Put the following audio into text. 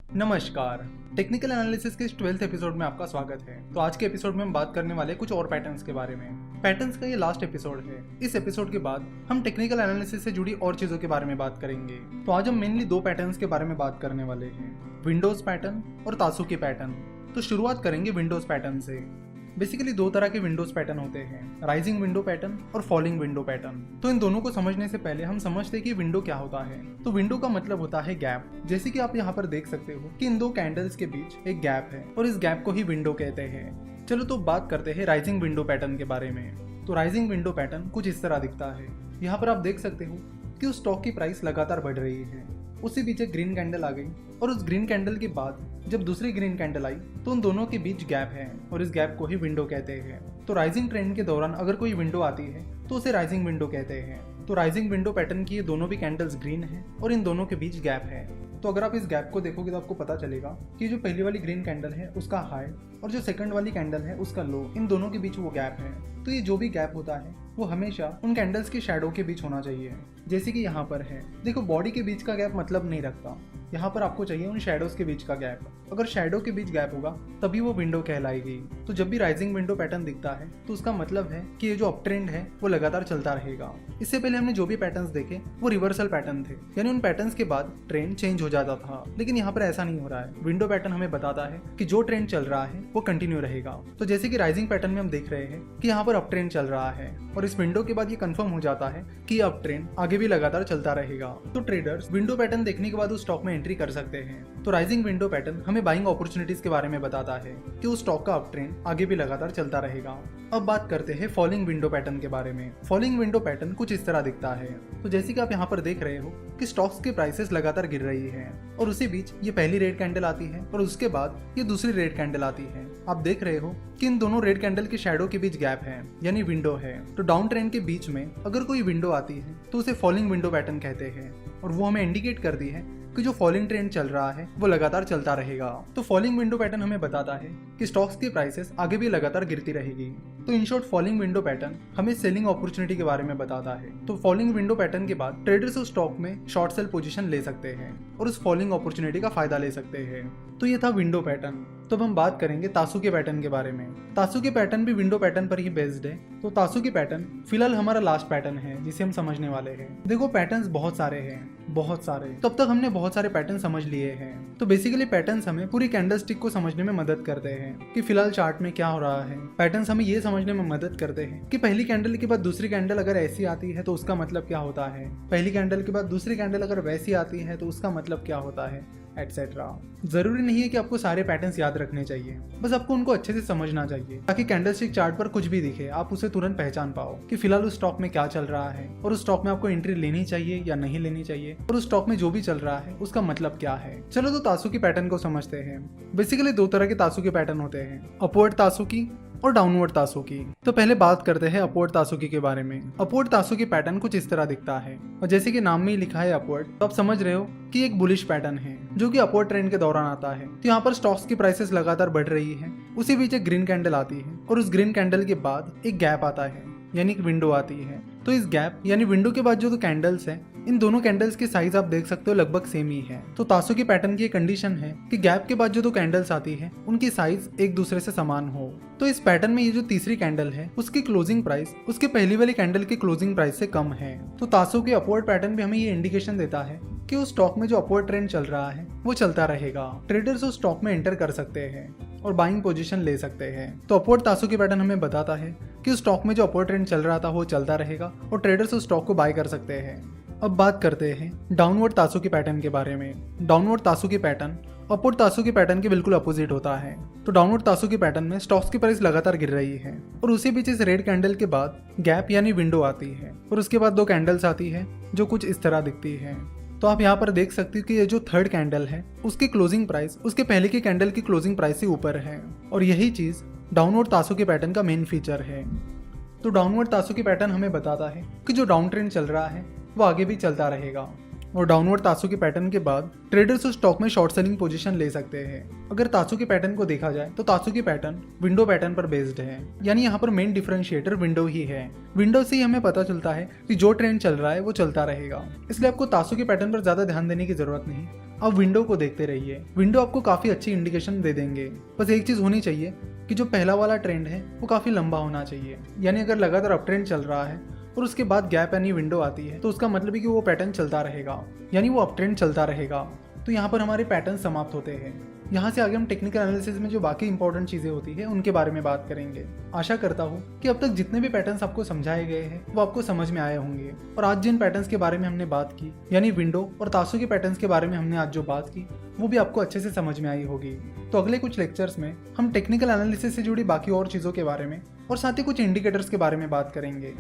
नमस्कार। Technical analysis के इस 12th एपिसोड में आपका स्वागत है। तो आज के एपिसोड में हम बात करने वाले कुछ और पैटर्न्स के बारे में। पैटर्न्स का ये लास्ट एपिसोड है। इस एपिसोड के बाद हम टेक्निकल एनालिसिस से जुड़ी और चीजों के बारे में बात करेंगे। तो आज हम मेनली दो पैटर्न्स के बारे में बात करने वाले हैं, विंडोज पैटर्न और तासुकी पैटर्न। तो शुरुआत करेंगे विंडोज पैटर्न से। बेसिकली दो तरह के विंडोज पैटर्न होते हैं, राइजिंग विंडो पैटर्न और फॉलिंग विंडो पैटर्न। तो इन दोनों को समझने से पहले हम समझते हैं कि विंडो क्या होता है। तो विंडो का मतलब होता है गैप। जैसे कि आप यहाँ पर देख सकते हो कि इन दो कैंडल्स के बीच एक गैप है और इस गैप को ही विंडो कहते हैं। चलो तो बात करते हैं राइजिंग विंडो पैटर्न के बारे में। तो राइजिंग विंडो पैटर्न कुछ इस तरह दिखता है। यहाँ पर आप देख सकते हो कि उस स्टॉक की प्राइस लगातार बढ़ रही है, उसके पीछे ग्रीन कैंडल आ गई और उस ग्रीन कैंडल के बाद जब दूसरी ग्रीन कैंडल आई तो उन दोनों के बीच गैप है और इस गैप को ही विंडो कहते हैं। तो राइजिंग ट्रेंड के दौरान अगर कोई विंडो आती है तो उसे राइजिंग विंडो कहते हैं। तो राइजिंग विंडो पैटर्न की ये दोनों भी कैंडल्स ग्रीन है और इन दोनों के बीच गैप है। तो अगर आप इस गैप को देखोगे तो आपको पता चलेगा कि जो पहली वाली ग्रीन कैंडल है उसका हाई और जो सेकंड वाली कैंडल है उसका लो, इन दोनों के बीच वो गैप है। तो ये जो भी गैप होता है वो हमेशा उन कैंडल्स के शैडो के बीच होना चाहिए। जैसे कि यहाँ पर है, देखो बॉडी के बीच का गैप मतलब नहीं रखता, यहाँ पर आपको चाहिए उन शैडोज के बीच का गैप। अगर शैडो के बीच गैप होगा तभी वो विंडो कहलाएगी। तो जब भी राइजिंग विंडो पैटर्न दिखता है तो उसका मतलब है कि ये जो अप ट्रेंड है वो लगातार चलता रहेगा। इससे पहले हमने जो भी पैटर्न्स देखे वो रिवर्सल पैटर्न थे, यानी उन पैटर्न्स के बाद ट्रेंड चेंज हो जाता था। लेकिन यहाँ पर ऐसा नहीं हो रहा है। विंडो पैटर्न हमें बताता है कि जो ट्रेंड चल रहा है वो कंटिन्यू रहेगा। तो जैसे कि राइजिंग पैटर्न में हम देख रहे हैं कि यहाँ पर अप ट्रेंड चल रहा है और इस विंडो के बाद ये कंफर्म हो जाता है कि अप ट्रेंड आगे भी लगातार चलता रहेगा। तो ट्रेडर्स विंडो पैटर्न देखने के बाद उस स्टॉक में एंट्री कर सकते हैं। तो राइजिंग विंडो पैटर्न हमें बाइंग अपॉर्चुनिटीज के बारे में बताता है कि उस स्टॉक का अप ट्रेंड आगे भी लगातार चलता रहेगा। अब बात करते हैं फॉलिंग विंडो पैटर्न के बारे में। फॉलिंग विंडो पैटर्न कुछ इस तरह दिखता है। तो जैसे कि आप यहाँ पर देख रहे हो कि स्टॉक्स के प्राइसेस लगातार गिर रही है और उसी बीच ये पहली रेड कैंडल आती है और उसके बाद ये दूसरी रेड कैंडल आती है। आप देख रहे हो कि इन दोनों रेड कैंडल के शैडो के बीच गैप है, यानी विंडो है। तो डाउन ट्रेंड के बीच में अगर कोई विंडो आती है तो उसे फॉलिंग विंडो पैटर्न कहते हैं और वो हमें इंडिकेट करती है कि जो फॉलिंग ट्रेंड चल रहा है वो लगातार चलता रहेगा। तो फॉलिंग विंडो पैटर्न हमें बताता है कि स्टॉक्स की प्राइसेस आगे भी लगातार गिरती रहेगी। तो in short falling window pattern हमें सेलिंग अपॉर्चुनिटी के बारे में बताता है। तो फॉलिंग विंडो पैटर्न के बाद ट्रेडर्स उस स्टॉक में शॉर्ट सेल पोजीशन ले सकते हैं और उस फॉलिंग अपॉर्चुनिटी का फायदा ले सकते हैं। तो ये था विंडो पैटर्न। तो अब हम बात करेंगे तासुकी पैटर्न के बारे में। तासुकी पैटर्न भी विंडो पैटर्न पर ही बेस्ड है। तो तासुकी पैटर्न फिलहाल हमारा लास्ट पैटर्न है जिसे हम समझने वाले हैं। देखो पैटर्न्स बहुत सारे हैं, बहुत सारे। तब तक हमने बहुत सारे पैटर्न समझ लिए हैं। तो बेसिकली पैटर्न्स हमें पूरी कैंडलस्टिक को समझने में मदद करते हैं कि फिलहाल चार्ट में क्या हो रहा है। पैटर्न्स हमें ये समझने में मदद करते हैं कि पहली कैंडल के बाद दूसरी कैंडल अगर ऐसी आती है तो उसका मतलब क्या होता है, पहली कैंडल के बाद दूसरी कैंडल अगर वैसी आती है तो उसका मतलब क्या होता है, एटसेट्रा। जरूरी नहीं है कि आपको सारे पैटर्न्स याद रखने चाहिए, बस आपको उनको अच्छे से समझना चाहिए ताकि कैंडलस्टिक चार्ट पर कुछ भी दिखे आप उसे तुरंत पहचान पाओ कि फिलहाल उस स्टॉक में क्या चल रहा है और उस स्टॉक में आपको एंट्री लेनी चाहिए या नहीं लेनी चाहिए और उस स्टॉक में जो भी चल रहा है उसका मतलब क्या है। चलो तो तासुकी पैटर्न को समझते हैं। बेसिकली दो तरह के तासुकी पैटर्न होते हैं, अपवर्ड तासुकी और डाउनवर्ड तासुकी। तो पहले बात करते हैं अपवर्ड तासुकी के बारे में। अपवर्ड तासुकी पैटर्न कुछ इस तरह दिखता है और जैसे कि नाम में ही लिखा है अपवर्ड, तो आप समझ रहे हो कि एक बुलिश पैटर्न है जो कि अपवर्ड ट्रेंड के दौरान आता है। तो यहाँ पर स्टॉक्स की प्राइसेस लगातार बढ़ रही है, उसी बीच एक ग्रीन कैंडल आती है और उस ग्रीन कैंडल के बाद एक गैप आता है, यानी एक विंडो आती है। तो इस गैप यानी विंडो के बाद जो कैंडल्स हैं, इन दोनों कैंडल्स की साइज आप देख सकते हो लगभग सेम ही है। तो तासुकी पैटर्न की कंडीशन है कि गैप के बाद जो दो कैंडल्स आती है उनकी साइज एक दूसरे से समान हो। तो इस पैटर्न में ये जो तीसरी कैंडल है उसकी क्लोजिंग प्राइस उसके पहली वाली कैंडल की क्लोजिंग प्राइस से कम है। तो तासुकी अपवर्ड पैटर्न भी हमें ये इंडिकेशन देता है कि उस स्टॉक में जो अपवर्ड ट्रेंड चल रहा है वो चलता रहेगा। ट्रेडर्स उस स्टॉक में एंटर कर सकते हैं और बाइंग पोजीशन ले सकते हैं। तो अपवर्ड तासुकी पैटर्न हमें बताता है कि उस स्टॉक में जो अपवर्ड ट्रेंड चल रहा था वो चलता रहेगा और ट्रेडर्स उस स्टॉक को बाय कर सकते हैं। अब बात करते हैं डाउनवर्ड तासुकी पैटर्न के बारे में। डाउनवर्ड तासुकी पैटर्न अपवर्ड तासुकी पैटर्न के बिल्कुल अपोजिट होता है। तो डाउनवर्ड तासुकी पैटर्न में स्टॉक्स की प्राइस लगातार गिर रही है और उसी बीच इस रेड कैंडल के बाद गैप यानी विंडो आती है और उसके बाद दो कैंडल्स आती है जो कुछ इस तरह दिखती है। तो आप यहाँ पर देख सकते हो कि ये जो थर्ड कैंडल है उसकी क्लोजिंग प्राइस उसके पहले की कैंडल की क्लोजिंग प्राइस से ऊपर है और यही चीज डाउनवर्ड तासुकी पैटर्न का मेन फीचर है। तो डाउनवर्ड तासुकी पैटर्न हमें बताता है कि जो डाउन ट्रेंड चल रहा है वो आगे भी चलता रहेगा और डाउनवर्ड तासु के पैटर्न के बाद ट्रेडर्स उस स्टॉक में शॉर्ट सेलिंग पोजीशन ले सकते हैं। अगर तासु के पैटर्न को देखा जाए तो तासु के पैटर्न विंडो पैटर्न पर बेस्ड है, यानी यहाँ पर मेन डिफरेंशिएटर विंडो ही है। विंडो से ही हमें पता चलता है कि जो ट्रेंड चल रहा है वो चलता रहेगा, इसलिए आपको तासु के पैटर्न पर ज्यादा ध्यान देने की जरूरत नहीं। आप विंडो को देखते रहिए, विंडो आपको काफी अच्छी इंडिकेशन दे देंगे। बस एक चीज होनी चाहिए कि जो पहला वाला ट्रेंड है वो काफी लंबा होना चाहिए, यानी अगर लगातार अप ट्रेंड चल रहा है और उसके बाद गैप यानी विंडो आती है तो उसका मतलब है कि वो पैटर्न चलता रहेगा, यानी वो अप ट्रेंड चलता रहेगा। तो यहाँ पर हमारे पैटर्न समाप्त होते हैं। यहाँ से आगे हम टेक्निकल एनालिसिस में जो बाकी इंपॉर्टेंट चीज़ें होती है उनके बारे में बात करेंगे। आशा करता हूँ कि अब तक जितने भी पैटर्न्स आपको समझाए गए हैं वो आपको समझ में आए होंगे, और आज जिन पैटर्न्स के बारे में हमने बात की यानी विंडो और तासु के पैटर्न्स के बारे में हमने आज जो बात की वो भी आपको अच्छे से समझ में आई होगी। तो अगले कुछ लेक्चर्स में हम टेक्निकल एनालिसिस से जुड़ी बाकी और चीज़ों के बारे में और साथ ही कुछ इंडिकेटर्स के बारे में बात करेंगे।